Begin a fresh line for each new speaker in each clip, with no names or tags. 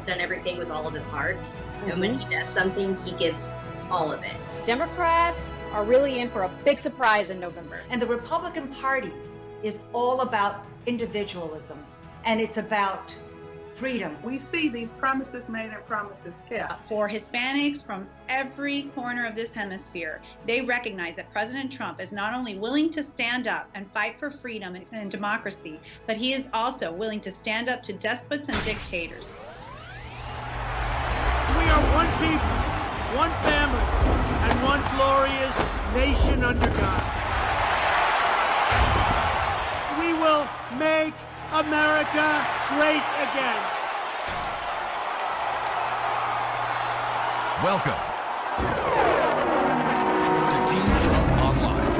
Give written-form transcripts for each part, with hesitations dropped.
has done everything with all of his heart. And when he does something, he gives all of it.
Democrats are really in for a big surprise in November.
And the Republican Party is all about individualism, and it's about freedom.
We see these promises made and promises kept.
For Hispanics from every corner of this hemisphere, they recognize that President Trump is not only willing to stand up and fight for freedom and democracy, but he is also willing to stand up to despots and dictators.
We are one people, one family, and one glorious nation under God. We will make America great again.
Welcome to Team Trump Online.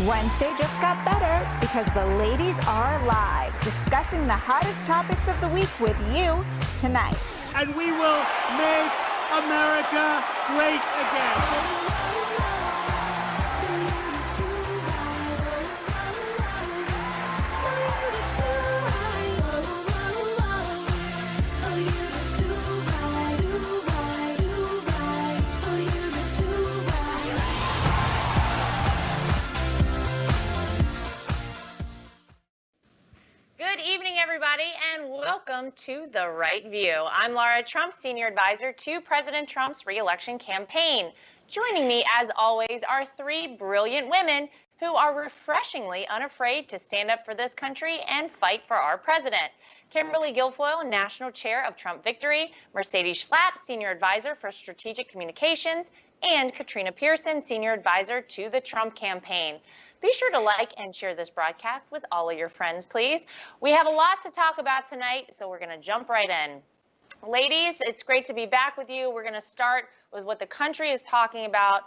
Wednesday just got better because the ladies are live discussing the hottest topics of the week with you tonight.
And we will make America great again.
Good evening, everybody, and welcome to The Right View. I'm Lara, Trump's senior advisor to President Trump's re-election campaign. Joining me, as always, are three brilliant women who are refreshingly unafraid to stand up for this country and fight for our president. Kimberly Guilfoyle, National Chair of Trump Victory, Mercedes Schlapp, Senior Advisor for Strategic Communications, and Katrina Pierson, Senior Advisor to the Trump campaign. Be sure to like and share this broadcast with all of your friends, please. We have a lot to talk about tonight, so we're going to jump right in. Ladies, it's great to be back with you. We're going to start with what the country is talking about.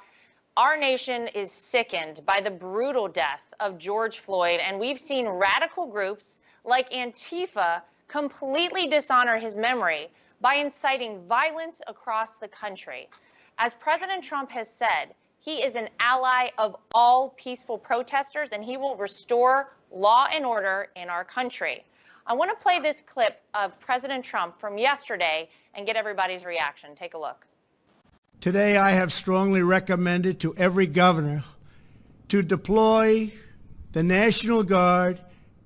Our nation is sickened by the brutal death of George Floyd, and we've seen radical groups like Antifa completely dishonor his memory by inciting violence across the country. As President Trump has said, he is an ally of all peaceful protesters, and he will restore law and order in our country. I want to play this clip of President Trump from yesterday and get everybody's reaction. Take a look.
Today, I have strongly recommended to every governor to deploy the National Guard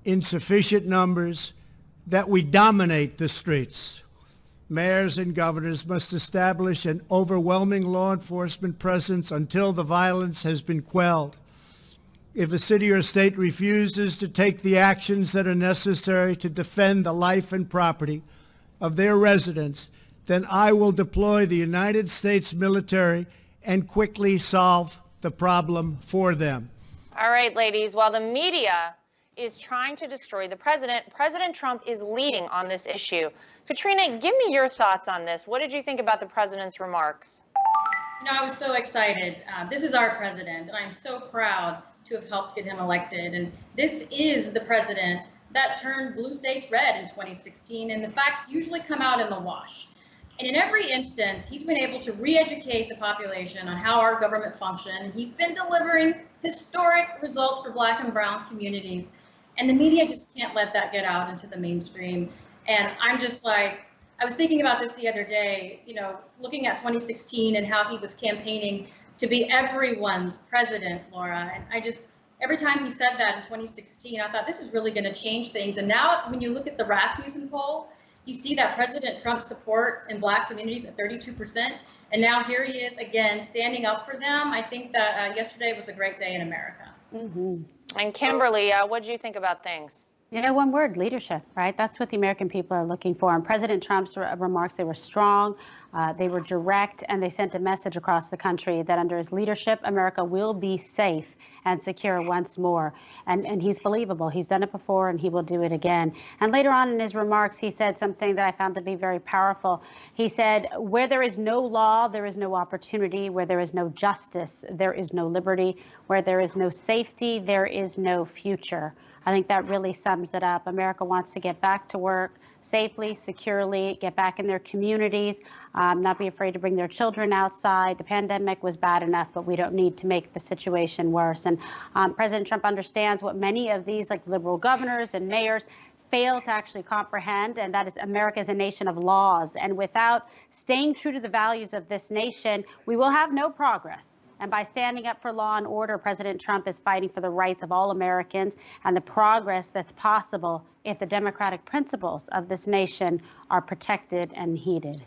in sufficient numbers that we dominate the streets. Mayors and governors must establish an overwhelming law enforcement presence until the violence has been quelled. If a city or state refuses to take the actions that are necessary to defend the life and property of their residents, then I will deploy the United States military and quickly solve the problem for them.
All right, ladies, while the media is trying to destroy the president, President Trump is leading on this issue. Katrina, give me your thoughts on this. What did you think about the president's remarks?
You know, I was so excited. This is our president, and I'm so proud to have helped get him elected. And this is the president that turned blue states red in 2016, and the facts usually come out in the wash. And in every instance, he's been able to re-educate the population on how our government functions. He's been delivering historic results for Black and brown communities. And the media just can't let that get out into the mainstream. And I'm just like, I was thinking about this the other day, you know, looking at 2016 and how he was campaigning to be everyone's president, Laura. And I just, every time he said that in 2016, I thought this is really going to change things. And now when you look at the Rasmussen poll, you see that President Trump's support in Black communities at 32%. And now here he is again, standing up for them. I think that yesterday was a great day in America.
Mm-hmm. And Kimberly, what did you think about things?
You know, one word, leadership, right? That's what the American people are looking for. And President Trump's remarks, they were strong, they were direct, and they sent a message across the country that under his leadership, America will be safe and secure once more. And he's believable. He's done it before, and he will do it again. And later on in his remarks, he said something that I found to be very powerful. He said, where there is no law, there is no opportunity. Where there is no justice, there is no liberty. Where there is no safety, there is no future. I think that really sums it up. America wants to get back to work. safely, securely, get back in their communities, not be afraid to bring their children outside. The pandemic was bad enough, but we don't need to make the situation worse. And President Trump understands what many of these like liberal governors and mayors fail to actually comprehend, and that is America is a nation of laws. And without staying true to the values of this nation, we will have no progress. And by standing up for law and order, President Trump is fighting for the rights of all Americans and the progress that's possible if the democratic principles of this nation are protected and heeded.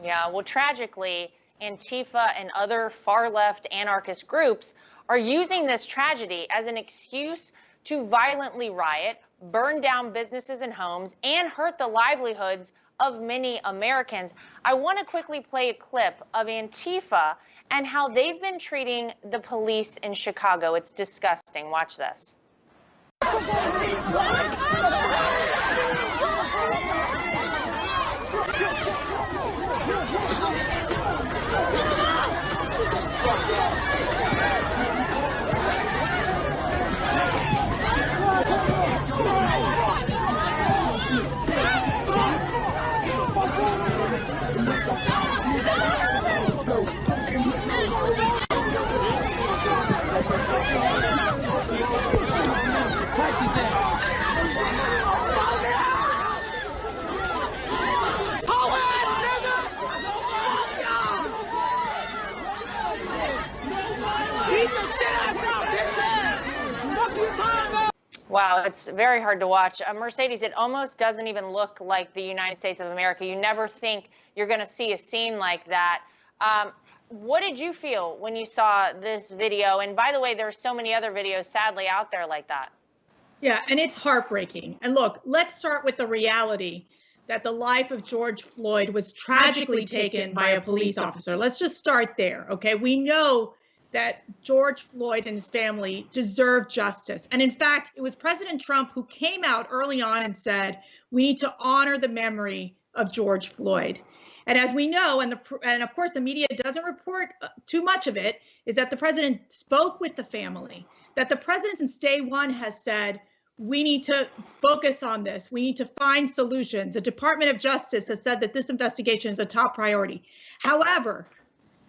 Yeah, well, tragically, Antifa and other far-left anarchist groups are using this tragedy as an excuse to violently riot, burn down businesses and homes, and hurt the livelihoods of many Americans. I want to quickly play a clip of Antifa and how they've been treating the police in Chicago. It's disgusting. Watch this. Wow, it's very hard to watch. Mercedes, it almost doesn't even look like the United States of America. You never think you're going to see a scene like that. What did you feel when you saw this video? And by the way, there are so many other videos sadly out there like that.
Yeah, and it's heartbreaking. And look, let's start with the reality that the life of George Floyd was tragically taken by a police officer. Let's just start there, okay? We know that George Floyd and his family deserve justice. And in fact, it was President Trump who came out early on and said, we need to honor the memory of George Floyd. And as we know, and of course the media doesn't report too much of it, is that the president spoke with the family, that the president since day one has said, we need to focus on this. We need to find solutions. The Department of Justice has said that this investigation is a top priority. However,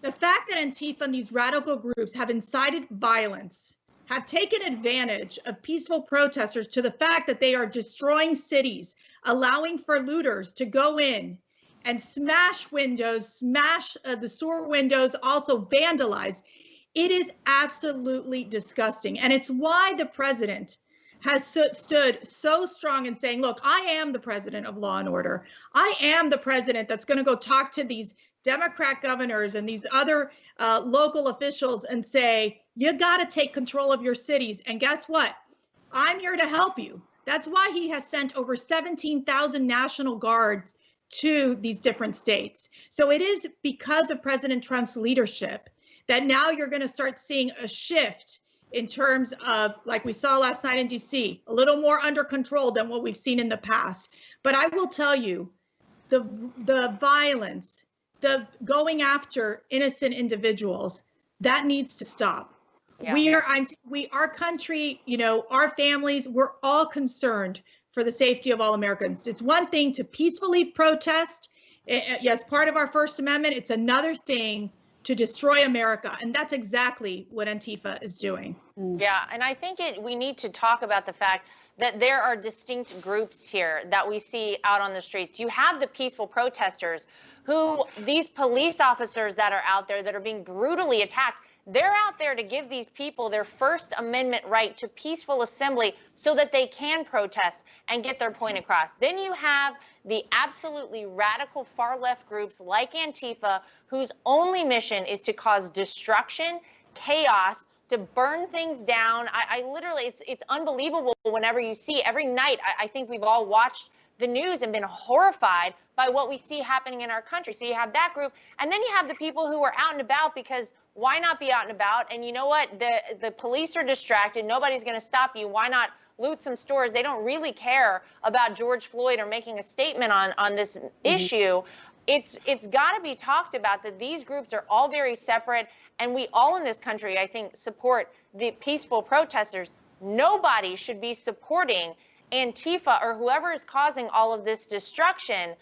the fact that Antifa and these radical groups have incited violence, have taken advantage of peaceful protesters to the fact that they are destroying cities, allowing for looters to go in and smash windows, smash the sewer windows, also vandalize. It is absolutely disgusting. And it's why the president has stood so strong in saying, look, I am the president of law and order. I am the president that's going to go talk to these Democrat governors and these other local officials and say, you got to take control of your cities. And guess what? I'm here to help you. That's why he has sent over 17,000 National Guards to these different states. So it is because of President Trump's leadership that now you're going to start seeing a shift in terms of, like we saw last night in DC, a little more under control than what we've seen in the past. But I will tell you, the violence, the going after innocent individuals, that needs to stop. Yeah. Our country, you know, our families, we're all concerned for the safety of all Americans. It's one thing to peacefully protest, yes, part of our First Amendment. It's another thing to destroy America. And that's exactly what Antifa is doing.
Yeah, and I think we need to talk about the fact that there are distinct groups here that we see out on the streets. You have the peaceful protesters who, these police officers that are out there that are being brutally attacked, they're out there to give these people their First Amendment right to peaceful assembly so that they can protest and get their point across. Then you have the absolutely radical far left groups like Antifa, whose only mission is to cause destruction, chaos, to burn things down. I literally, it's unbelievable whenever you see every night. I think we've all watched the news and been horrified by what we see happening in our country. So you have that group, and then you have the people who are out and about because why not be out and about? And you know what? The police are distracted. Nobody's going to stop you. Why not loot some stores? They don't really care about George Floyd or making a statement on this issue. It's got to be talked about that these groups are all very separate, and we all in this country, I think, support the peaceful protesters. Nobody should be supporting Antifa or whoever is causing all of this destruction.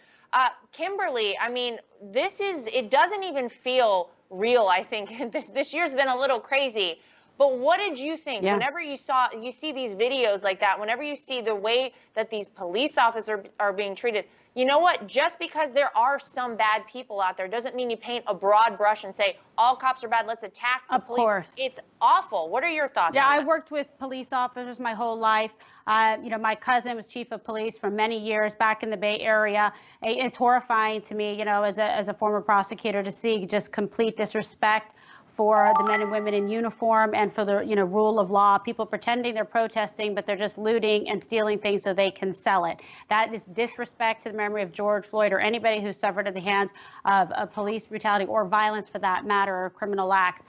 Kimberly, I mean, it doesn't even feel real, I think. This year's been a little crazy. But what did you think whenever you see these videos like that, whenever you see the way that these police officers are being treated? You know what? Just because there are some bad people out there doesn't mean you paint a broad brush and say all cops are bad. Let's attack the police. Of course. It's awful. What are your thoughts?
Yeah, I worked with police officers my whole life. You know, my cousin was chief of police for many years back in the Bay Area. It's horrifying to me, you know, as a former prosecutor, to see just complete disrespect for the men and women in uniform and for the, you know, rule of law. People pretending they're protesting, but they're just looting and stealing things so they can sell it. That is disrespect to the memory of George Floyd or anybody who suffered at the hands of police brutality or violence for that matter, or criminal acts.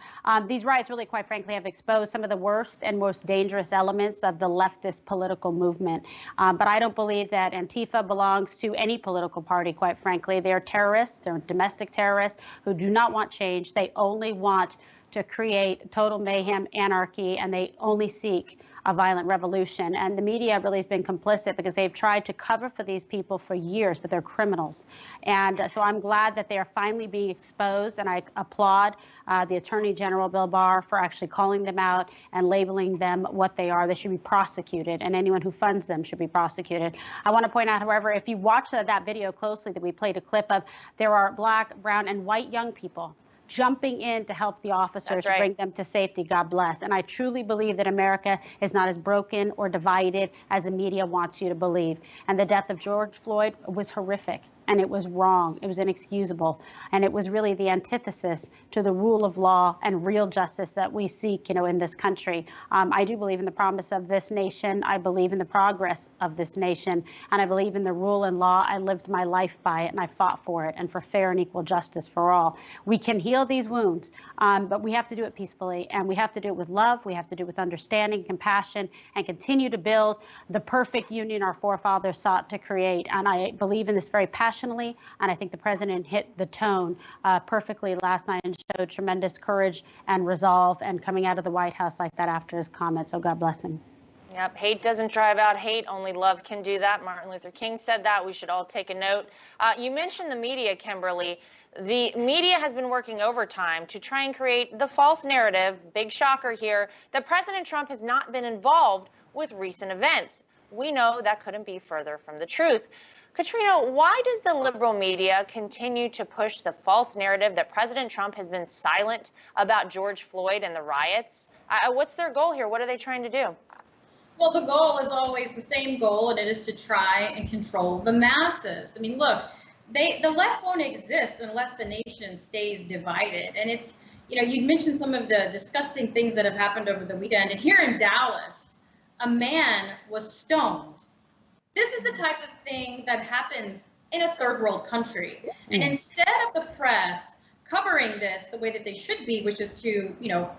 These riots really, quite frankly, have exposed some of the worst and most dangerous elements of the leftist political movement. But I don't believe that Antifa belongs to any political party, quite frankly. They're terrorists, they're domestic terrorists who do not want change. They only want to create total mayhem, anarchy, and they only seek a violent revolution. And the media really has been complicit because they've tried to cover for these people for years, but they're criminals. And so I'm glad that they are finally being exposed, and I applaud the Attorney General, Bill Barr, for actually calling them out and labeling them what they are. They should be prosecuted, and anyone who funds them should be prosecuted. I want to point out, however, if you watch that video closely that we played a clip of, there are Black, brown, and white young people jumping in to help the officers, to bring them to safety. God bless. And I truly believe that America is not as broken or divided as the media wants you to believe. And the death of George Floyd was horrific. And it was wrong. It was inexcusable. And it was really the antithesis to the rule of law and real justice that we seek, you know, in this country. I do believe in the promise of this nation. I believe in the progress of this nation. And I believe in the rule and law. I lived my life by it, and I fought for it, and for fair and equal justice for all. We can heal these wounds, but we have to do it peacefully. And we have to do it with love. We have to do it with understanding, compassion, and continue to build the perfect union our forefathers sought to create. And I believe in this very passionately, and I think the president hit the tone perfectly last night and showed tremendous courage and resolve, and coming out of the White House like that after his comments. So God bless him.
Yep, hate doesn't drive out hate, only love can do that. Martin Luther King said that. We should all take a note. You mentioned the media, Kimberly. The media has been working overtime to try and create the false narrative, big shocker here, that President Trump has not been involved with recent events. We know that couldn't be further from the truth. Katrina, why does the liberal media continue to push the false narrative that President Trump has been silent about George Floyd and the riots? What's their goal here? What are they trying to do?
Well, the goal is always the same goal, and it is to try and control the masses. I mean, look, the left won't exist unless the nation stays divided. And it's, you know, you mentioned some of the disgusting things that have happened over the weekend. And here in Dallas, a man was stoned. This is the type of thing that happens in a third world country. And instead of the press covering this the way that they should be, which is to, you know,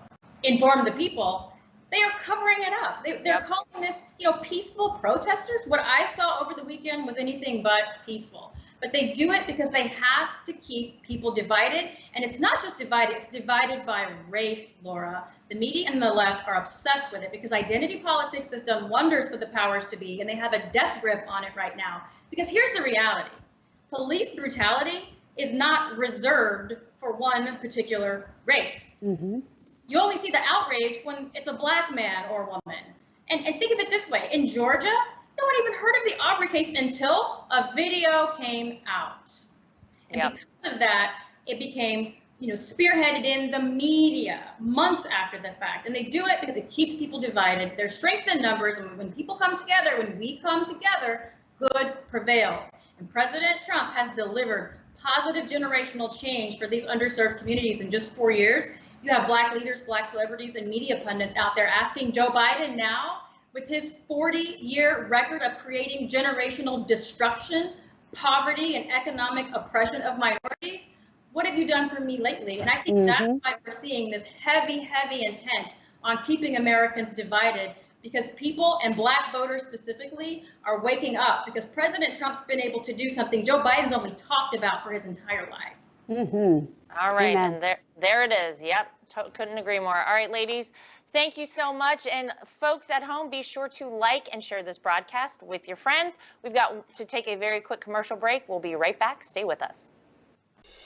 inform the people, they are covering it up. They're calling this, you know, peaceful protesters. What I saw over the weekend was anything but peaceful. But they do it because they have to keep people divided. And it's not just divided, it's divided by race, Laura. The media and the left are obsessed with it because identity politics has done wonders for the powers to be, and they have a death grip on it right now. Because here's the reality. Police brutality is not reserved for one particular race. You only see the outrage when it's a Black man or woman. And think of it this way. In Georgia, no one even heard of the Aubrey case until a video came out. And because of that, it became, you know, spearheaded in the media months after the fact. And they do it because it keeps people divided. There's strength in numbers. And when people come together, when we come together, good prevails. And President Trump has delivered positive generational change for these underserved communities in just 4 years. You have Black leaders, Black celebrities, and media pundits out there asking Joe Biden now, with his 40-year record of creating generational destruction, poverty, and economic oppression of minorities, what have you done for me lately? And I think that's why we're seeing this heavy, heavy intent on keeping Americans divided, because people, and Black voters specifically, are waking up because President Trump's been able to do something Joe Biden's only talked about for his entire life.
All right, and there it is. Yep, couldn't agree more. All right, ladies, Thank you so much. And folks at home, be sure to like and share this broadcast with your friends. We've got to take a very quick commercial break. We'll be right back. Stay with us.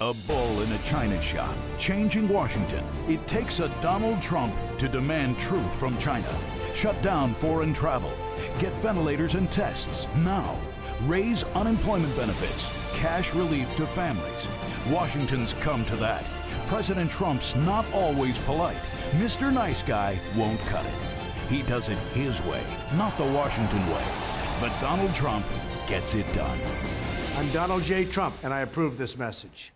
A bull in a china shop, changing Washington. It takes a Donald Trump to demand truth from China. Shut down foreign travel. Get ventilators and tests now. Raise unemployment benefits. Cash relief to families. Washington's come to that. President Trump's not always polite. Mr. Nice Guy won't cut it. He does it his way, not the Washington way. But Donald Trump gets it done.
I'm Donald J. Trump, and I approve this message.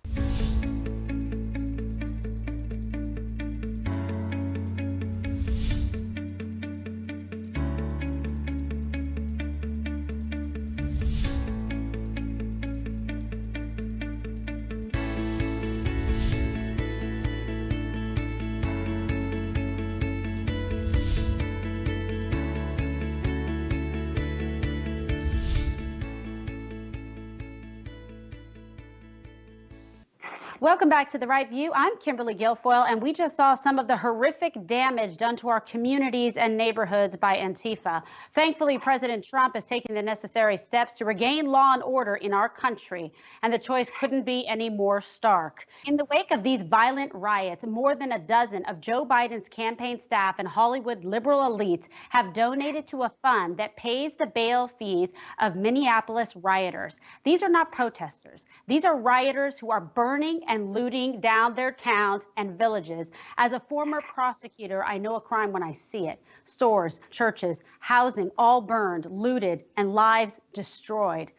Welcome back to The Right View. I'm Kimberly Guilfoyle, and we just saw some of the horrific damage done to our communities and neighborhoods by Antifa. Thankfully, President Trump is taking the necessary steps to regain law and order in our country, and the choice couldn't be any more stark. In the wake of these violent riots, more than a dozen of Joe Biden's campaign staff and Hollywood liberal elites have donated to a fund that pays the bail fees of Minneapolis rioters. These are not protesters. These are rioters who are burning and looting down their towns and villages. As a former prosecutor, I know a crime when I see it. Stores, churches, housing, all burned, looted, and lives destroyed.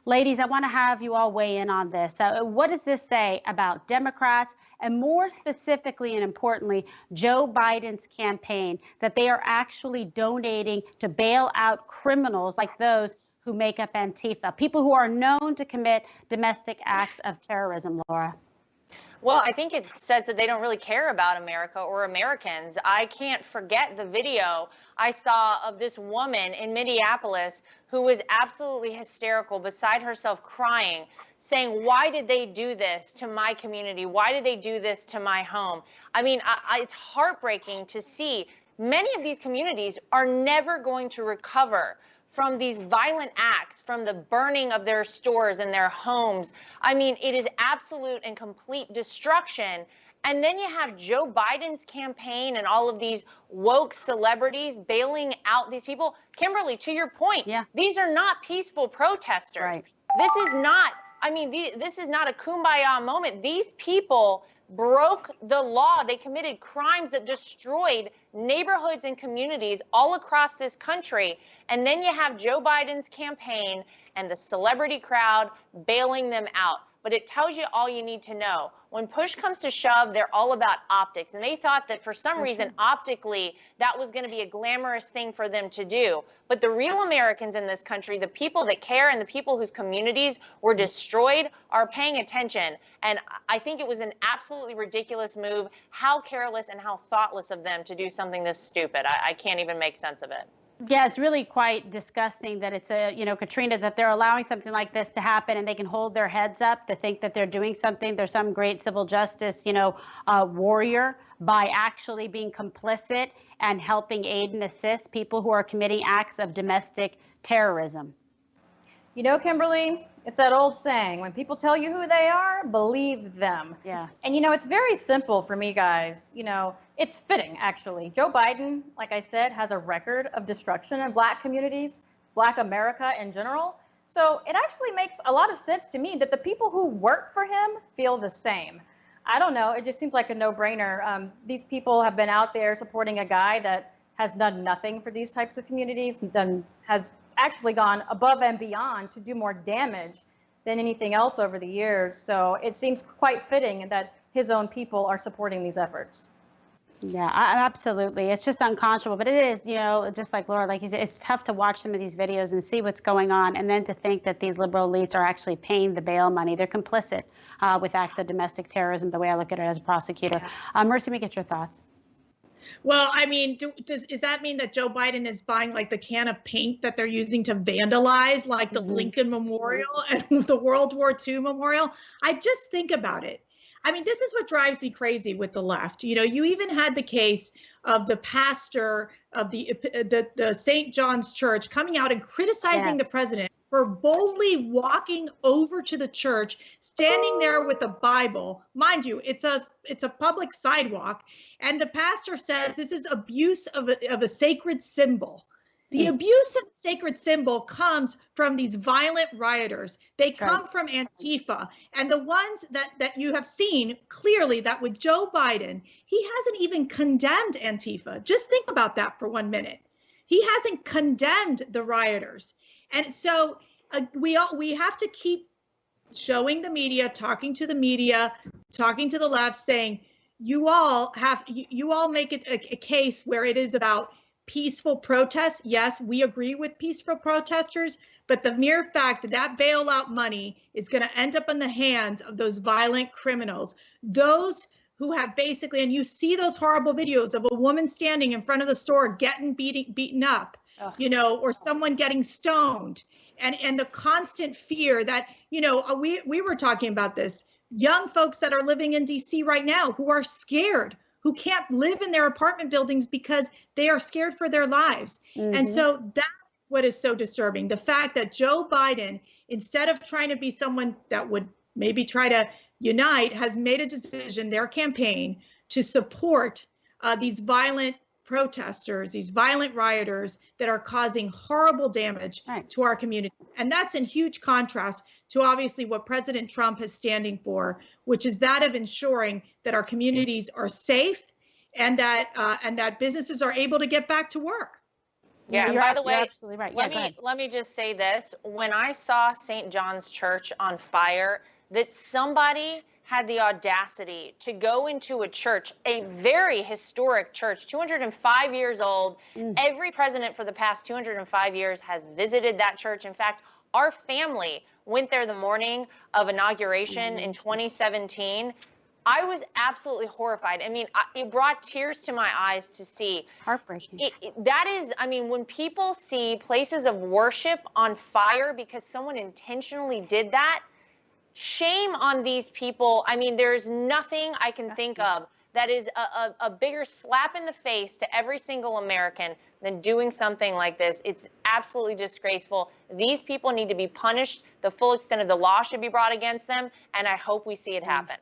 Ladies, I want to have you all weigh in on this. What does this say about Democrats, and more specifically and importantly, Joe Biden's campaign, that they are actually donating to bail out criminals like those who make up Antifa, people who are known to commit domestic acts of terrorism, Laura?
Well, I think it says that they don't really care about America or Americans. I can't forget the video I saw of this woman in Minneapolis who was absolutely hysterical, beside herself, crying, saying, why did they do this to my community? Why did they do this to my home? I mean, it's heartbreaking to see. Many of these communities are never going to recover from these violent acts, from the burning of their stores and their homes. I mean, it is absolute and complete destruction. And then you have Joe Biden's campaign and all of these woke celebrities bailing out these people. Kimberly, to your point, these are not peaceful protesters.
Right.
This is not, I mean, this is not a kumbaya moment. These people broke the law. They committed crimes that destroyed neighborhoods and communities all across this country. And then you have Joe Biden's campaign and the celebrity crowd bailing them out. But it tells you all you need to know. When push comes to shove, they're all about optics. And they thought that for some reason, optically, that was going to be a glamorous thing for them to do. But the real Americans in this country, the people that care and the people whose communities were destroyed, are paying attention. And I think it was an absolutely ridiculous move. How careless and how thoughtless of them to do something this stupid. I can't even make sense of it.
Yeah, it's really quite disgusting that it's Katrina, that they're allowing something like this to happen and they can hold their heads up to think that they're doing something. There's some great civil justice, warrior by actually being complicit and helping aid and assist people who are committing acts of domestic terrorism.
You know, Kimberly, it's that old saying, when people tell you who they are, believe them.
Yeah.
And, it's very simple for me, guys. It's fitting, actually. Joe Biden, like I said, has a record of destruction in Black communities, Black America in general. So it actually makes a lot of sense to me that the people who work for him feel the same. I don't know. It just seems like a no-brainer. These people have been out there supporting a guy that has done nothing for these types of communities, has actually gone above and beyond to do more damage than anything else over the years. So it seems quite fitting that his own people are supporting these efforts.
Yeah, absolutely. It's just unconscionable. But it is, just like Laura, like you said, it's tough to watch some of these videos and see what's going on. And then to think that these liberal elites are actually paying the bail money. They're complicit with acts of domestic terrorism, the way I look at it as a prosecutor. Mercy, me get your thoughts.
Well, I mean, does that mean that Joe Biden is buying like the can of paint that they're using to vandalize, like the Lincoln Memorial and the World War II Memorial? I just think about it. I mean, this is what drives me crazy with the left. You know, you even had the case of the pastor of the St. John's Church coming out and criticizing the president for boldly walking over to the church, standing there with a Bible. Mind you, it's a public sidewalk, and the pastor says this is abuse of a sacred symbol. The abuse of sacred symbol comes from these violent rioters. They come from Antifa. And the ones that you have seen clearly that with Joe Biden, he hasn't even condemned Antifa. Just think about that for 1 minute. He hasn't condemned the rioters. And so we have to keep showing the media, talking to the left, saying, you all make it a case where it is about peaceful protests. Yes, we agree with peaceful protesters, but the mere fact that that bailout money is going to end up in the hands of those violent criminals, those who have basically, and you see those horrible videos of a woman standing in front of the store getting beaten up, you know, or someone getting stoned, and the constant fear that, you know, we were talking about this, young folks that are living in DC right now who are scared, who can't live in their apartment buildings because they are scared for their lives. And so that's what is so disturbing. The fact that Joe Biden, instead of trying to be someone that would maybe try to unite, has made a decision, their campaign, to support these violent protesters, these violent rioters that are causing horrible damage to our community. And that's in huge contrast to obviously what President Trump is standing for, which is that of ensuring that our communities are safe and that businesses are able to get back to work.
Yeah, and by the way,
you're absolutely right.
Let me just say this. When I saw St. John's Church on fire, that somebody had the audacity to go into a church, a very historic church, 205 years old. Every president for the past 205 years has visited that church. In fact, our family went there the morning of inauguration in 2017. I was absolutely horrified. I mean, it brought tears to my eyes to see.
Heartbreaking.
That is, I mean, when people see places of worship on fire because someone intentionally did that, shame on these people. I mean, there's nothing I can think of that is a bigger slap in the face to every single American than doing something like this. It's absolutely disgraceful. These people need to be punished. The full extent of the law should be brought against them, and I hope we see it happen.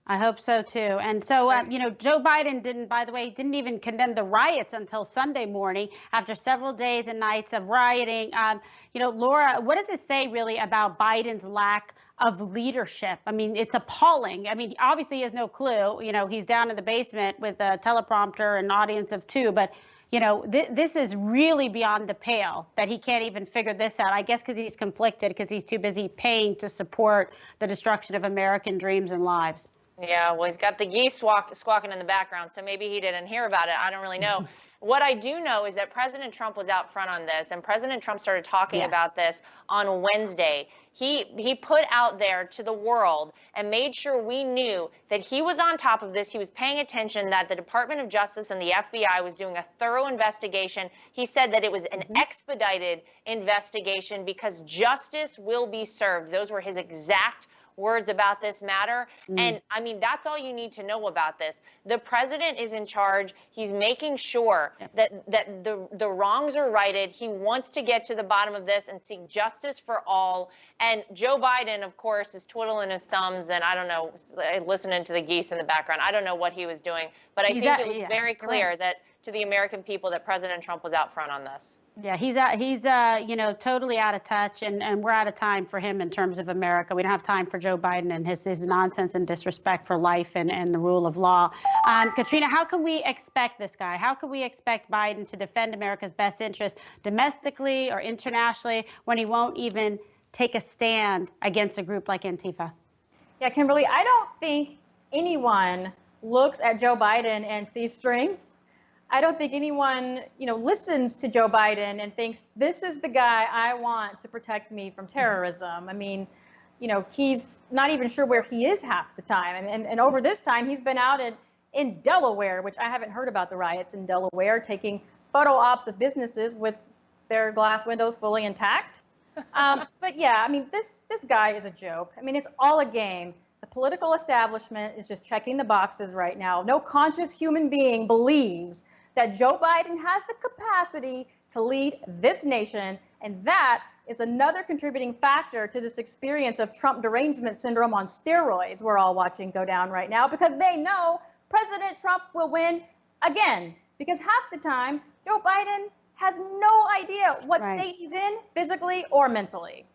I hope so too. And so, you know, Joe Biden didn't even condemn the riots until Sunday morning after several days and nights of rioting. You know, Laura, what does it say really about Biden's lack of leadership? I mean, it's appalling. I mean, obviously he has no clue. You know, he's down in the basement with a teleprompter and an audience of two, but you know, this is really beyond the pale that he can't even figure this out. I guess because he's conflicted, because he's too busy paying to support the destruction of American dreams and lives.
Yeah, well, he's got the geese squawking in the background, so maybe he didn't hear about it. I don't really know. What I do know is that President Trump was out front on this, and President Trump started talking about this on Wednesday. He put out there to the world and made sure we knew that he was on top of this. He was paying attention, that the Department of Justice and the FBI was doing a thorough investigation. He said that it was an expedited investigation because justice will be served. Those were his exact words about this matter. And I mean, that's all you need to know about this. The president is in charge. He's making sure that the wrongs are righted. He wants to get to the bottom of this and seek justice for all. And Joe Biden, of course, is twiddling his thumbs and I don't know, listening to the geese in the background. I don't know what he was doing, but I think it was very clear that to the American people that President Trump was out front on this.
Yeah, he's you know, totally out of touch, and we're out of time for him in terms of America. We don't have time for Joe Biden and his nonsense and disrespect for life and the rule of law. Katrina, how can we expect this guy? How can we expect Biden to defend America's best interests domestically or internationally when he won't even take a stand against a group like Antifa?
Yeah, Kimberly, I don't think anyone looks at Joe Biden and sees strength. I don't think anyone, you know, listens to Joe Biden and thinks this is the guy I want to protect me from terrorism. I mean, you know, he's not even sure where he is half the time. And over this time, he's been out in Delaware, which I haven't heard about the riots in Delaware, taking photo ops of businesses with their glass windows fully intact. But yeah, I mean, this guy is a joke. I mean, it's all a game. The political establishment is just checking the boxes right now. No conscious human being believes that Joe Biden has the capacity to lead this nation, and that is another contributing factor to this experience of Trump derangement syndrome on steroids we're all watching go down right now, because they know President Trump will win again, because half the time Joe Biden has no idea what state he's in physically or mentally.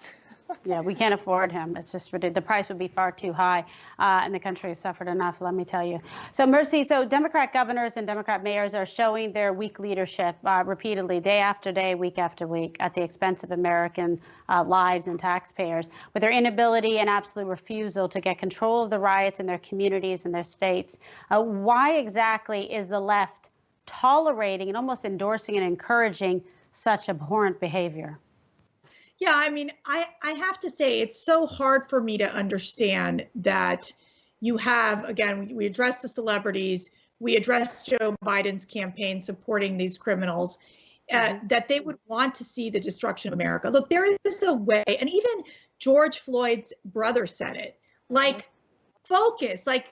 Yeah, we can't afford him. It's just ridiculous. The price would be far too high, and the country has suffered enough, let me tell you. So, Mercy, so Democrat governors and Democrat mayors are showing their weak leadership repeatedly, day after day, week after week, at the expense of American lives and taxpayers, with their inability and absolute refusal to get control of the riots in their communities and their states. Why exactly is the left tolerating and almost endorsing and encouraging such abhorrent behavior?
Yeah, I mean, I have to say it's so hard for me to understand that you have, again, we address the celebrities, we address Joe Biden's campaign supporting these criminals, that they would want to see the destruction of America. Look, there is a way, and even George Floyd's brother said it, like, focus, like,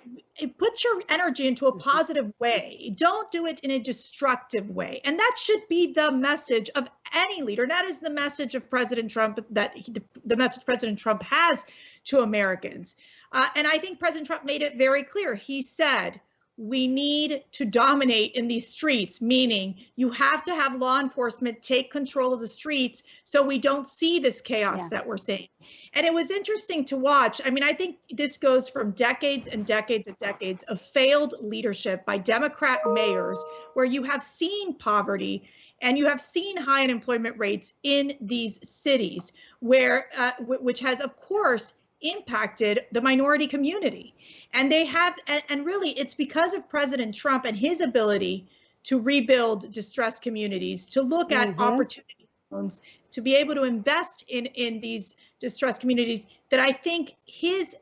put your energy into a positive way. Don't do it in a destructive way. And that should be the message of any leader. That is the message of President Trump, the message President Trump has to Americans. And I think President Trump made it very clear. He said, we need to dominate in these streets, meaning you have to have law enforcement take control of the streets so we don't see this chaos that we're seeing. And it was interesting to watch. I mean, I think this goes from decades and decades and decades of failed leadership by Democrat mayors, where you have seen poverty and you have seen high unemployment rates in these cities, where which has, of course, impacted the minority community. And they have, and really it's because of President Trump and his ability to rebuild distressed communities, to look at opportunity zones, to be able to invest in these distressed communities, that I think his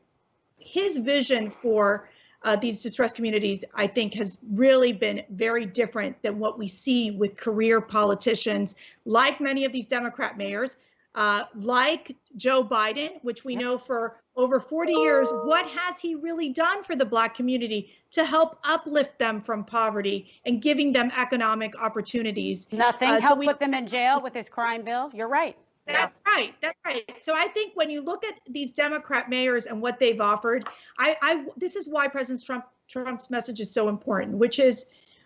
vision for these distressed communities, I think, has really been very different than what we see with career politicians like many of these Democrat mayors, like Joe Biden, which we know for over 40 years, what has he really done for the Black community to help uplift them from poverty and giving them economic opportunities?
Nothing. Help put them in jail with his crime bill. You're right.
That's right. That's right. So I think when you look at these Democrat mayors and what they've offered, this is why President Trump's message is so important, which is,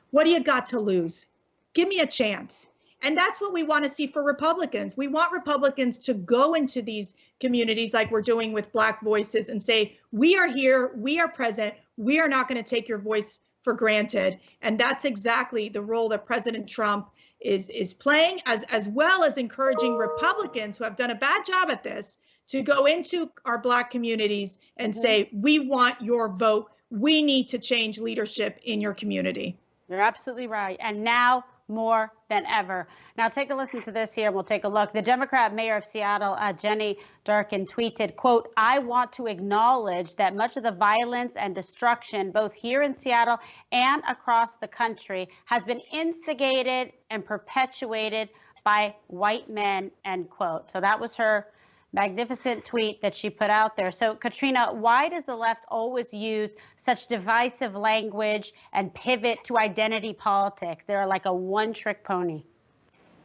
what do you got to lose? Give me a chance. And that's what we want to see for Republicans. We want Republicans to go into these communities like we're doing with Black Voices and say, we are here, we are present, we are not going to take your voice for granted. And that's exactly the role that President Trump is playing, as well as encouraging Republicans who have done a bad job at this to go into our Black communities and say, we want your vote. We need to change leadership in your community.
You're absolutely right. And now more than ever. Now take a listen to this here. We'll take a look. The Democrat mayor of Seattle, Jenny Durkan, tweeted, quote, I want to acknowledge that much of the violence and destruction, both here in Seattle and across the country, has been instigated and perpetuated by white men, end quote. So that was her magnificent tweet that she put out there. So, Katrina, why does the left always use such divisive language and pivot to identity politics? They're like a one-trick pony.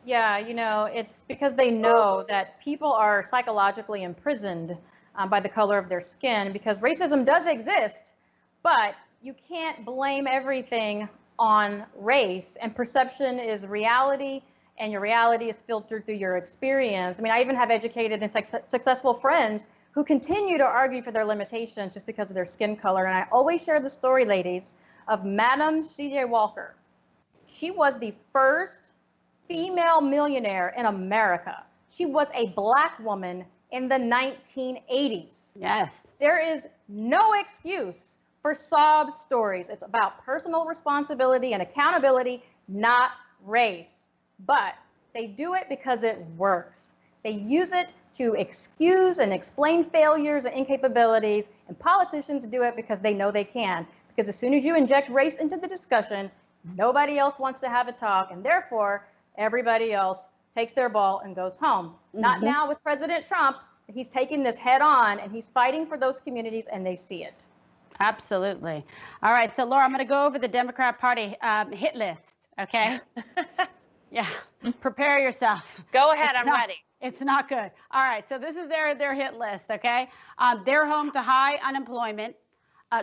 Yeah, you know, it's because they know that people are psychologically imprisoned by the color of their skin, because racism does exist, but you can't blame everything on race, and perception is reality. And your reality is filtered through your experience. I mean, I even have educated and successful friends who continue to argue for their limitations just because of their skin color. And I always share the story, ladies, of Madam C.J. Walker. She was the first female millionaire in America. She was a Black woman in the 1980s.
Yes.
There is no excuse for sob stories. It's about personal responsibility and accountability, not race. But they do it because it works. They use it to excuse and explain failures and incapabilities, and politicians do it because they know they can. Because as soon as you inject race into the discussion, nobody else wants to have a talk, and therefore everybody else takes their ball and goes home. Not now with President Trump, He's taking this head on and he's fighting for those communities, and they see it.
Absolutely. All right. So, Laura, I'm going to go over the Democrat Party hit list. Okay. Yeah. Prepare yourself.
Go ahead. I'm ready.
It's not good. All right. So this is their hit list. Okay. They're home to high unemployment,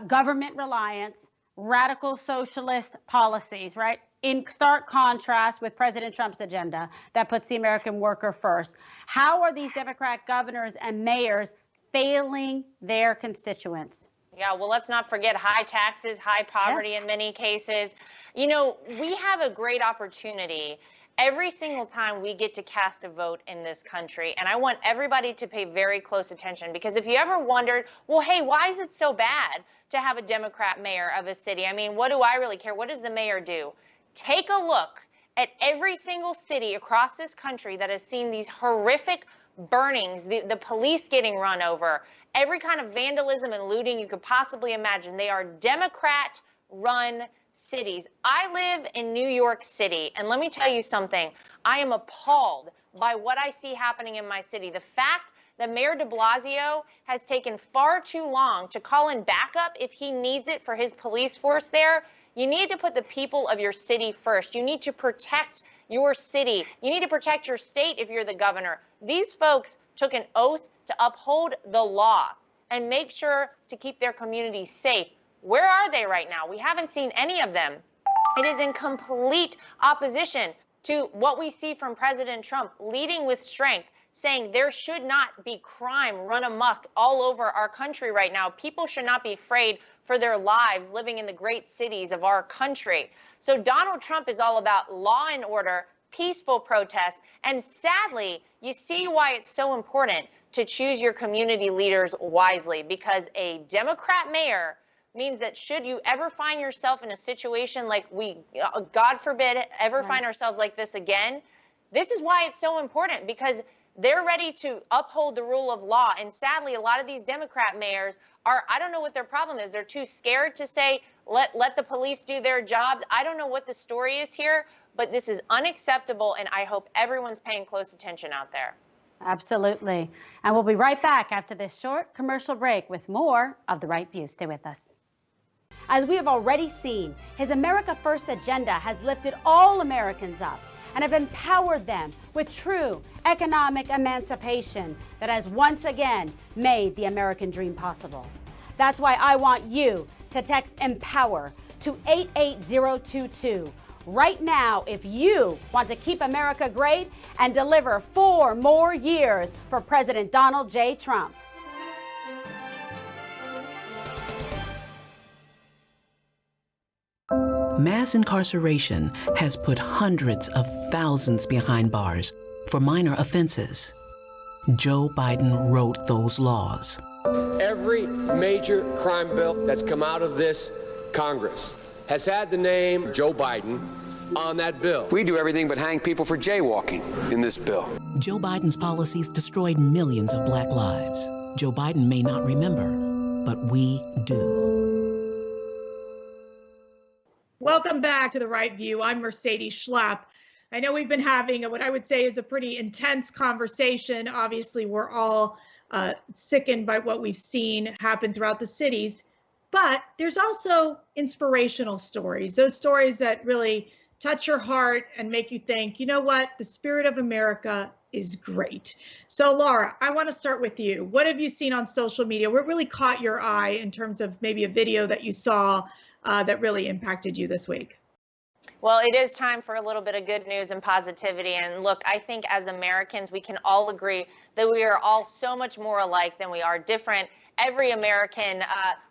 government reliance, radical socialist policies, right? In stark contrast with President Trump's agenda that puts the American worker first. How are these Democrat governors and mayors failing their constituents?
Yeah, well, let's not forget high taxes, high poverty in many cases. You know, we have a great opportunity every single time we get to cast a vote in this country. And I want everybody to pay very close attention, because if you ever wondered, well, hey, why is it so bad to have a Democrat mayor of a city? I mean, what do I really care? What does the mayor do? Take a look at every single city across this country that has seen these horrific burnings, the police getting run over, every kind of vandalism and looting you could possibly imagine. They are Democrat-run cities. I live in New York City, and let me tell you something. I am appalled by what I see happening in my city. The fact that Mayor de Blasio has taken far too long to call in backup if he needs it for his police force there. You need to put the people of your city first. You need to protect your city. You need to protect your state if you're the governor. These folks took an oath to uphold the law and make sure to keep their communities safe. Where are they right now? We haven't seen any of them. It is in complete opposition to what we see from President Trump, leading with strength, saying there should not be crime run amok all over our country right now. People should not be afraid for their lives living in the great cities of our country. So Donald Trump is all about law and order, peaceful protests, and sadly, you see why it's so important to choose your community leaders wisely, because a Democrat mayor means that should you ever find yourself in a situation like we, God forbid, ever find ourselves like this again, this is why it's so important, because they're ready to uphold the rule of law. And sadly, a lot of these Democrat mayors are, I don't know what their problem is. They're too scared to say, let the police do their jobs. I don't know what the story is here, but this is unacceptable, and I hope everyone's paying close attention out there.
Absolutely. And we'll be right back after this short commercial break with more of The Right View. Stay with us. As we have already seen, his America First agenda has lifted all Americans up and have empowered them with true economic emancipation that has once again made the American dream possible. That's why I want you to text EMPOWER to 88022 right now if you want to keep America great and deliver 4 more years for President Donald J. Trump.
Mass incarceration has put hundreds of thousands behind bars for minor offenses. Joe Biden wrote those laws.
Every major crime bill that's come out of this Congress has had the name Joe Biden on that bill. We do everything but hang people for jaywalking in this bill.
Joe Biden's policies destroyed millions of black lives. Joe Biden may not remember, but we do.
Welcome back to The Right View. I'm Mercedes Schlapp. I know we've been having what I would say is a pretty intense conversation. Obviously, we're all sickened by what we've seen happen throughout the cities, but there's also inspirational stories, those stories that really touch your heart and make you think, you know what, the spirit of America is great. So Lara, I want to start with you. What have you seen on social media? What really caught your eye in terms of maybe a video that you saw that really impacted you this week?
Well, it is time for a little bit of good news and positivity. And look, I think as Americans, we can all agree that we are all so much more alike than we are different. Every American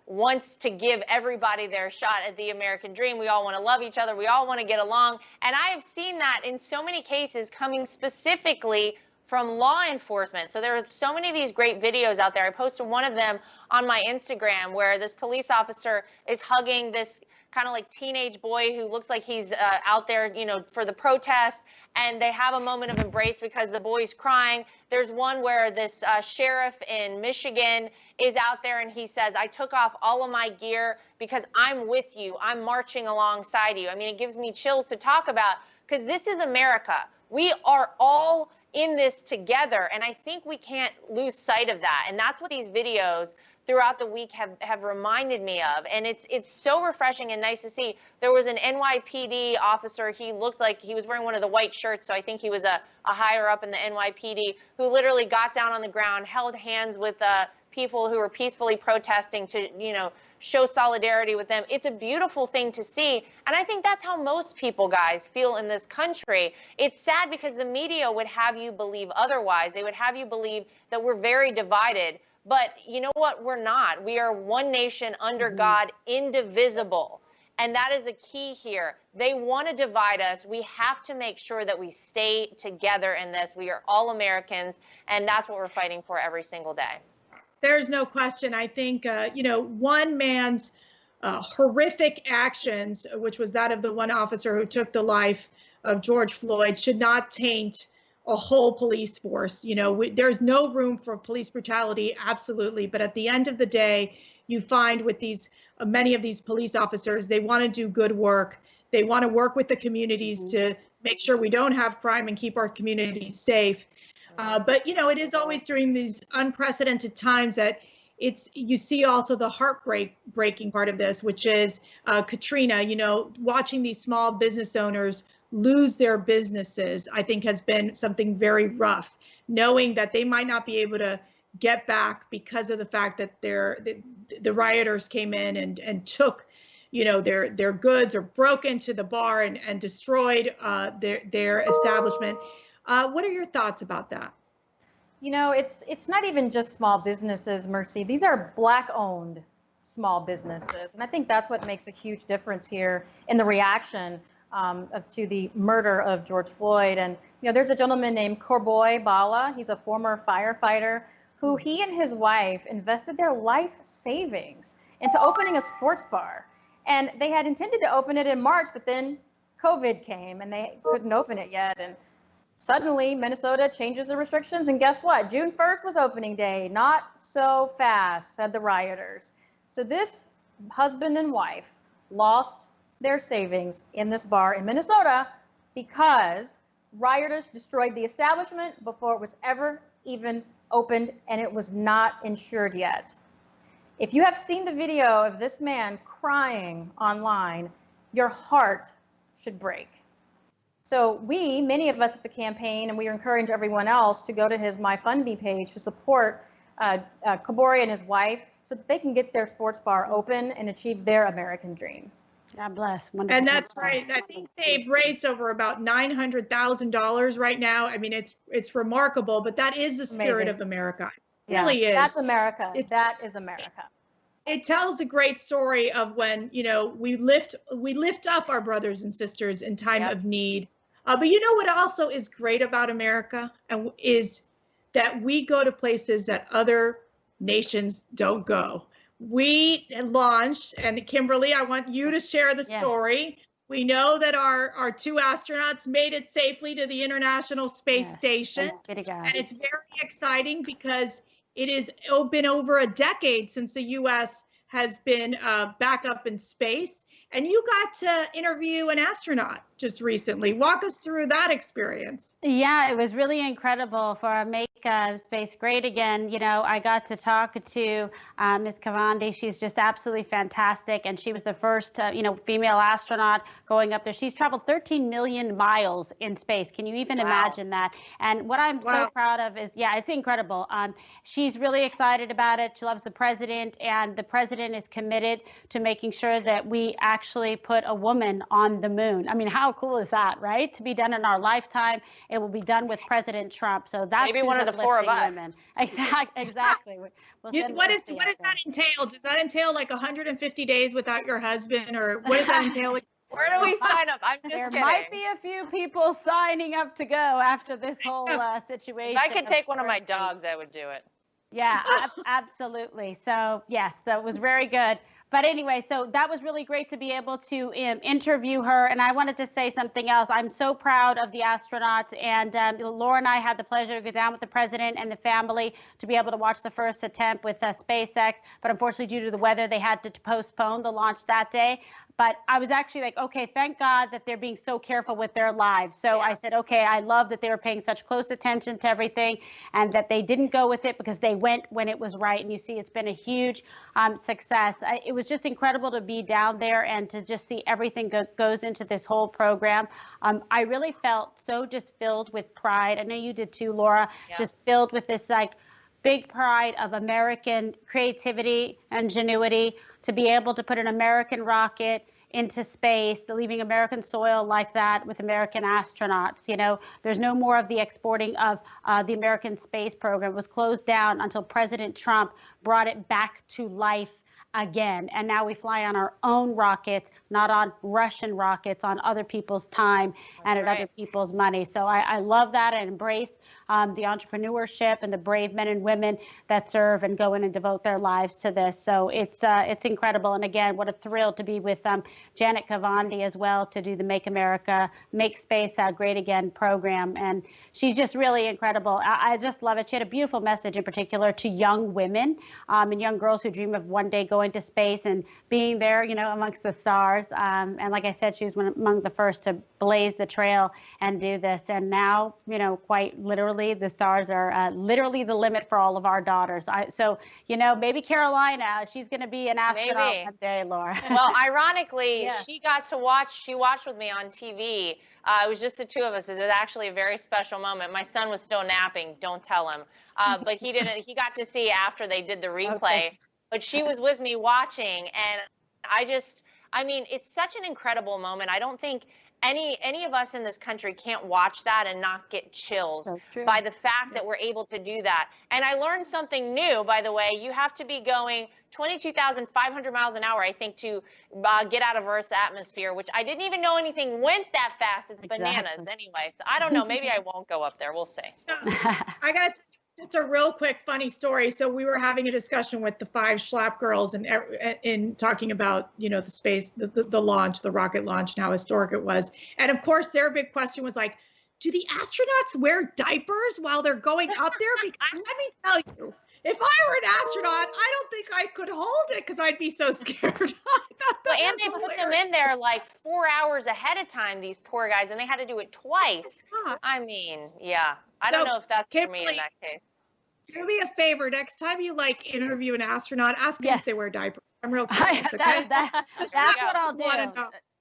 wants to give everybody their shot at the American dream. We all want to love each other. We all want to get along. And I have seen that in so many cases coming specifically from law enforcement. So there are so many of these great videos out there. I posted one of them on my Instagram where this police officer is hugging this kind of like teenage boy who looks like he's out there, you know, for the protest, and they have a moment of embrace because the boy's crying. There's one where this sheriff in Michigan is out there and he says, I took off all of my gear because I'm with you. I'm marching alongside you. I mean, it gives me chills to talk about because this is America. We are all in this together. And I think we can't lose sight of that. And that's what these videos throughout the week have reminded me of. And it's so refreshing and nice to see. There was an NYPD officer. He looked like he was wearing one of the white shirts, so I think he was a higher up in the NYPD, who literally got down on the ground, held hands with people who were peacefully protesting to, show solidarity with them. It's a beautiful thing to see. And I think that's how most people, guys, feel in this country. It's sad because the media would have you believe otherwise. They would have you believe that we're very divided. But you know what? We're not. We are one nation under God, indivisible. And that is a key here. They want to divide us. We have to make sure that we stay together in this. We are all Americans, and that's what we're fighting for every single day.
There's no question. I think, one man's horrific actions, which was that of the one officer who took the life of George Floyd, should not taint a whole police force. There's no room for police brutality, absolutely. But at the end of the day, you find with these many of these police officers, they want to do good work. They want to work with the communities to make sure we don't have crime and keep our communities safe. But it is always during these unprecedented times that you see also the heartbreaking part of this, which is Katrina, watching these small business owners lose their businesses, I think has been something very rough, knowing that they might not be able to get back because of the fact that the rioters came in and took, their goods, or broke into the bar and destroyed their establishment. What are your thoughts about that?
It's not even just small businesses, Mercy. These are Black-owned small businesses. And I think that's what makes a huge difference here in the reaction to the murder of George Floyd. And, there's a gentleman named Guilfoyle Bala. He's a former firefighter who he and his wife invested their life savings into opening a sports bar. And they had intended to open it in March, but then COVID came and they couldn't open it yet. And suddenly, Minnesota changes the restrictions, and guess what? June 1st was opening day. Not so fast, said the rioters. So this husband and wife lost their savings in this bar in Minnesota because rioters destroyed the establishment before it was ever even opened, and it was not insured yet. If you have seen the video of this man crying online, your heart should break. So many of us at the campaign, and we encourage everyone else to go to his MyFundMe page to support Guilfoyle and his wife so that they can get their sports bar open and achieve their American dream.
God bless.
Wonderful. And that's right. I think they've raised over about $900,000 right now. I mean, it's remarkable, but that is the spirit of America. It really is.
That's America. That is America.
It tells a great story of when, we lift up our brothers and sisters in time of need. But what also is great about America and is that we go to places that other nations don't go. We launched, and Kimberly, I want you to share the story. We know that our two astronauts made it safely to the International Space Station. And it's very exciting because it has been over a decade since the U.S. has been back up in space. And you got to interview an astronaut just recently. Walk us through that experience.
Yeah, it was really incredible for Make Space Great Again. I got to talk to Ms. Kavandi. She's just absolutely fantastic. And she was the first, female astronaut going up there. She's traveled 13 million miles in space. Can you even imagine that? And what I'm so proud of is, it's incredible. She's really excited about it. She loves the president, and the president is committed to making sure that we actually put a woman on the moon. I mean, how cool is that, right? To be done in our lifetime. It will be done with President Trump. So that's
maybe one of the four of us.
Women. Exactly. What
does that entail? Does that entail like 150 days without your husband, or what does that entail?
Where do we sign up? I'm just
there
kidding.
Might be a few people signing up to go after this whole situation.
If I could take one of my dogs, I would do it.
Yeah, absolutely. So yes, that was very good. But anyway, so that was really great to be able to interview her. And I wanted to say something else. I'm so proud of the astronauts. And Laura and I had the pleasure to go down with the president and the family to be able to watch the first attempt with SpaceX. But unfortunately, due to the weather, they had to postpone the launch that day. But I was actually like, okay, thank God that they're being so careful with their lives. So I said, okay, I love that they were paying such close attention to everything and that they didn't go with it because they went when it was right. And you see, it's been a huge success. It was just incredible to be down there and to just see everything goes into this whole program. I really felt so just filled with pride. I know you did too, Laura, just filled with this like big pride of American creativity, ingenuity, to be able to put an American rocket into space, leaving American soil like that with American astronauts. You know, there's no more of the exporting of the American space program. It was closed down until President Trump brought it back to life again. And now we fly on our own rockets, not on Russian rockets, on other people's time and at other people's money. So I love that and embrace the entrepreneurship and the brave men and women that serve and go in and devote their lives to this. So it's incredible. And again, what a thrill to be with Janet Kavandi as well, to do the Make America, Make Space Great Again program. And she's just really incredible. I just love it. She had a beautiful message in particular to young women and young girls who dream of one day going to space and being there, you know, amongst the stars. And like I said, she was among the first to blaze the trail and do this. And now, you know, quite literally, the stars are literally the limit for all of our daughters. So, you know, maybe Carolina, she's going to be an astronaut one day, Laura.
Well, ironically, she watched with me on TV. It was just the two of us. It was actually a very special moment. My son was still napping. Don't tell him. But he got to see after they did the replay. Okay. But she was with me watching. And I mean, it's such an incredible moment. I don't think any of us in this country can't watch that and not get chills by the fact that we're able to do that. And I learned something new, by the way. You have to be going 22,500 miles an hour, I think, to get out of Earth's atmosphere, which I didn't even know anything went that fast. It's bananas anyway. So I don't know. Maybe I won't go up there. We'll see.
I got to just a real quick funny story. So we were having a discussion with the 5 Schlapp girls and in talking about, you know, the space, the launch, the rocket launch, and how historic it was. And of course, their big question was like, do the astronauts wear diapers while they're going up there? Because let me tell you, if I were an astronaut, I don't think I could hold it because I'd be so scared.
And they put them in there like 4 hours ahead of time, these poor guys, and they had to do it twice. I mean, yeah. I don't know if that's for me in that case.
Do me a favor. Next time you like interview an astronaut, ask them if they wear diapers. I'm real curious, okay?
That's what I'll do.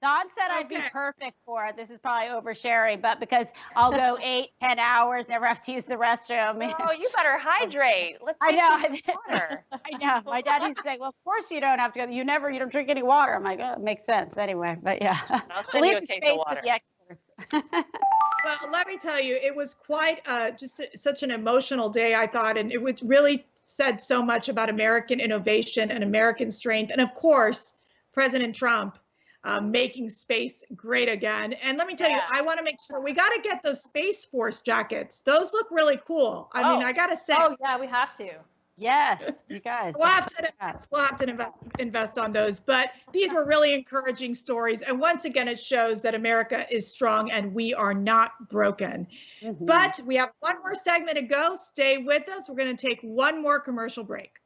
Dawn said I'd be perfect for it. This is probably oversharing, but because I'll go 8-10 hours, never have to use the restroom.
Oh, you better hydrate. Let's get you some water.
I know. My dad used to say, well, of course you don't have to go. You don't drink any water. I'm like, oh, it makes sense anyway. But yeah.
I'll send you a case of water.
Well, let me tell you, it was quite just such an emotional day, I thought, and it really said so much about American innovation and American strength. And of course, President Trump making space great again. And let me tell you, I want to make sure we got to get those Space Force jackets. Those look really cool. I mean, I got to say.
Oh, yeah, we have to. Yes, you guys.
We'll have to invest on those. But these were really encouraging stories. And once again, it shows that America is strong and we are not broken. But we have one more segment to go. Stay with us. We're going to take one more commercial break.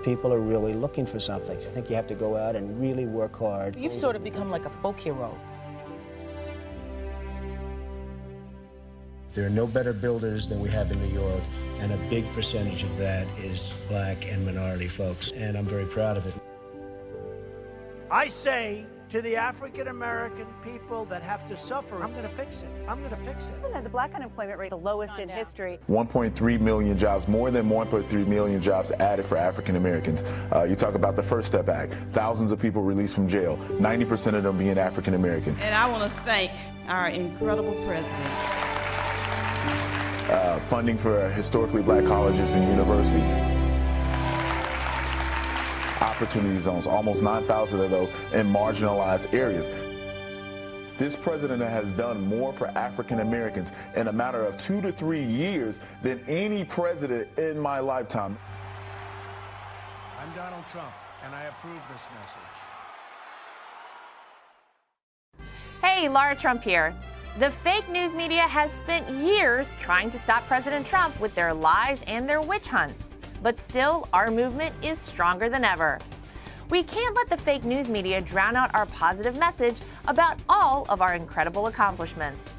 People are really looking for something. I think you have to go out and really work hard.
You've sort of become like a folk hero.
There are no better builders than we have in New York, and a big percentage of that is Black and minority folks, and I'm very proud of it.
I say to the African American people that have to suffer, I'm going to fix it. I'm going to fix it.
The Black unemployment rate, the lowest in history.
1.3 million jobs, more than 1.3 million jobs added for African Americans. You talk about the First Step Act, thousands of people released from jail, 90% of them being African American.
And I want to thank our incredible president.
Funding for historically Black colleges and universities. Opportunity zones, almost 9,000 of those in marginalized areas. This president has done more for African Americans in a matter of 2 to 3 years than any president in my lifetime.
I'm Donald Trump, and I approve this message.
Hey, Lara Trump here. The fake news media has spent years trying to stop President Trump with their lies and their witch hunts. But still, our movement is stronger than ever. We can't let the fake news media drown out our positive message about all of our incredible accomplishments.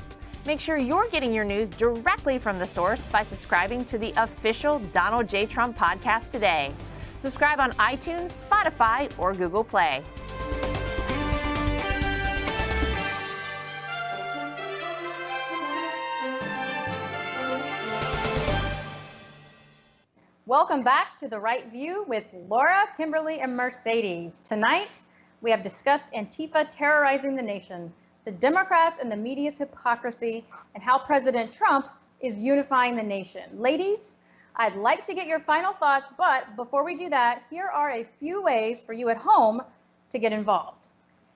Make sure you're getting your news directly from the source by subscribing to the official Donald J. Trump podcast today. Subscribe on iTunes, Spotify, or Google Play.
Welcome back to The Right View with Laura, Kimberly, and Mercedes. Tonight, we have discussed Antifa terrorizing the nation, the Democrats and the media's hypocrisy, and how President Trump is unifying the nation. Ladies, I'd like to get your final thoughts, but before we do that, here are a few ways for you at home to get involved.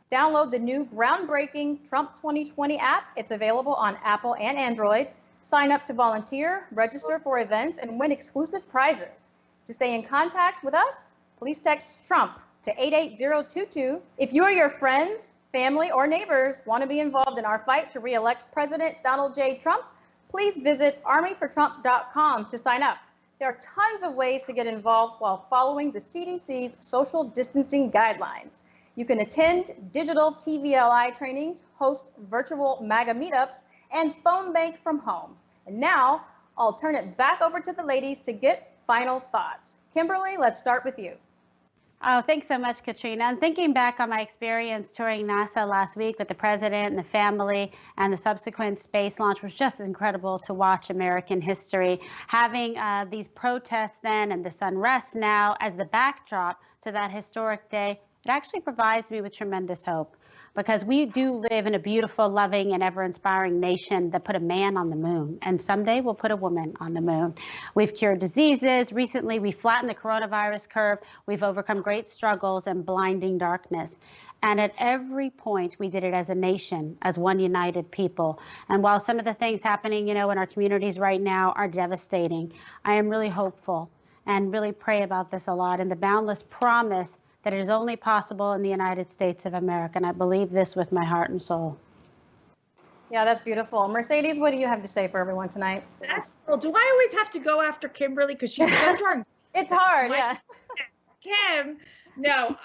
Download the new groundbreaking Trump 2020 app. It's available on Apple and Android. Sign up to volunteer, register for events, and win exclusive prizes. To stay in contact with us, please text Trump to 88022. If you or your friends, family, or neighbors want to be involved in our fight to re-elect President Donald J. Trump, please visit armyfortrump.com to sign up. There are tons of ways to get involved while following the CDC's social distancing guidelines. You can attend digital TVLI trainings, host virtual MAGA meetups, and phone bank from home. And now I'll turn it back over to the ladies to get final thoughts. Kimberly, let's start with you.
Oh, thanks so much, Katrina. And thinking back on my experience touring NASA last week with the president and the family and the subsequent space launch was just incredible to watch American history. Having these protests then and this unrest now as the backdrop to that historic day, it actually provides me with tremendous hope. Because we do live in a beautiful, loving, and ever-inspiring nation that put a man on the moon. And someday we'll put a woman on the moon. We've cured diseases. Recently, we flattened the coronavirus curve. We've overcome great struggles and blinding darkness. And at every point, we did it as a nation, as one united people. And while some of the things happening, in our communities right now are devastating, I am really hopeful and really pray about this a lot. And the boundless promise that it is only possible in the United States of America. And I believe this with my heart and soul.
Yeah, that's beautiful. Mercedes, what do you have to say for everyone tonight?
Well, do I always have to go after Kimberly? Because she's so darn.
It's hard, yeah.
Kim, no,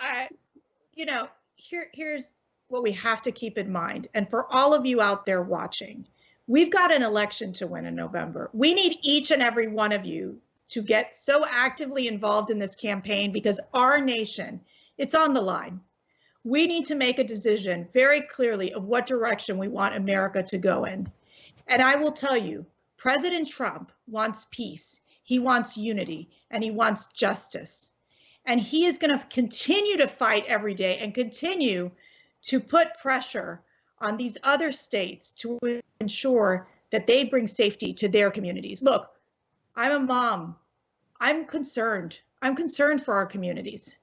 here's what we have to keep in mind. And for all of you out there watching, we've got an election to win in November. We need each and every one of you to get so actively involved in this campaign because our nation, it's on the line. We need to make a decision very clearly of what direction we want America to go in. And I will tell you, President Trump wants peace, he wants unity, and he wants justice. And he is going to continue to fight every day and continue to put pressure on these other states to ensure that they bring safety to their communities. Look, I'm a mom. I'm concerned. I'm concerned for our communities.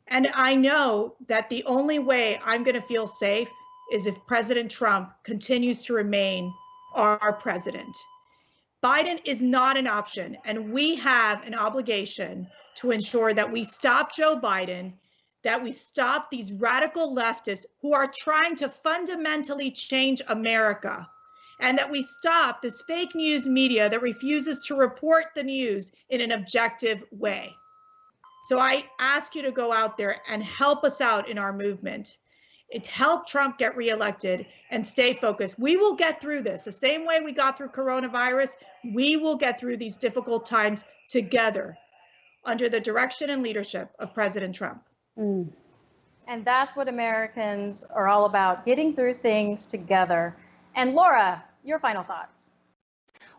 And I know that the only way I'm going to feel safe is if President Trump continues to remain our president. Biden is not an option, and we have an obligation to ensure that we stop Joe Biden, that we stop these radical leftists who are trying to fundamentally change America, and that we stop this fake news media that refuses to report the news in an objective way. So I ask you to go out there and help us out in our movement. It helped Trump get reelected and stay focused. We will get through this. The same way we got through coronavirus, we will get through these difficult times together under the direction and leadership of President Trump.
And that's what Americans are all about, getting through things together. And Laura, your final thoughts.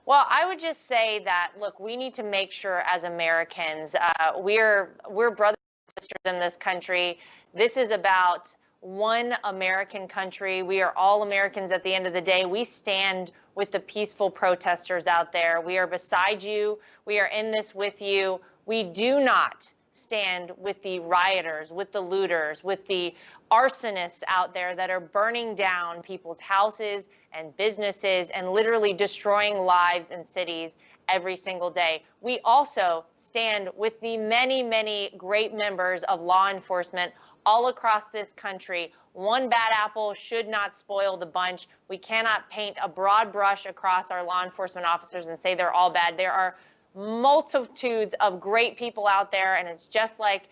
Well, I would just say that, look, we need to make sure as Americans, we're brothers and sisters in this country. This is about one American country. We are all Americans at the end of the day. We stand with the peaceful protesters out there. We are beside you. We are in this with you. We do not stand with the rioters, with the looters, with the arsonists out there that are burning down people's houses and businesses and literally destroying lives and cities every single day. We also stand with the many, many great members of law enforcement all across this country. One bad apple should not spoil the bunch. We cannot paint a broad brush across our law enforcement officers and say they're all bad. There are multitudes of great people out there, and it's just like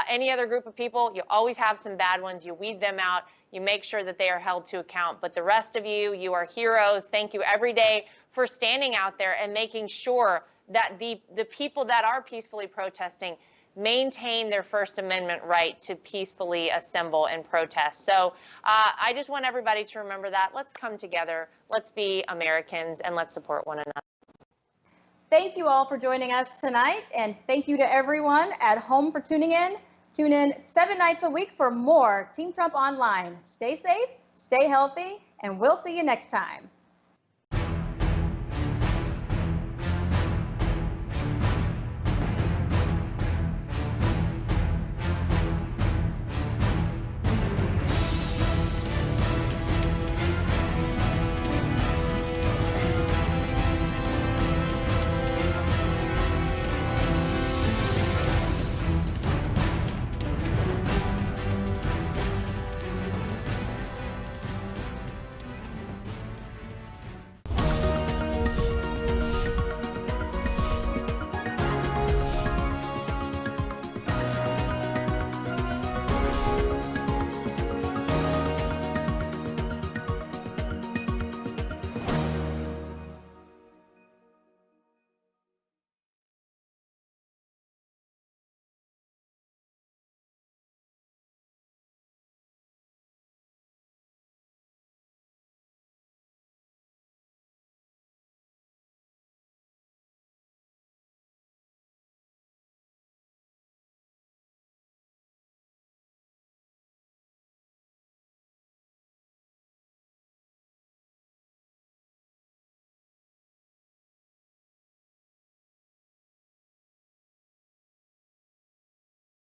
any other group of people. You always have some bad ones. You weed them out. You make sure that they are held to account. But the rest of you, you are heroes. Thank you every day for standing out there and making sure that the people that are peacefully protesting maintain their First Amendment right to peacefully assemble and protest. So I just want everybody to remember that. Let's come together. Let's be Americans, and let's support one another.
Thank you all for joining us tonight, and thank you to everyone at home for tuning in. Tune in 7 nights a week for more Team Trump Online. Stay safe, stay healthy, and we'll see you next time.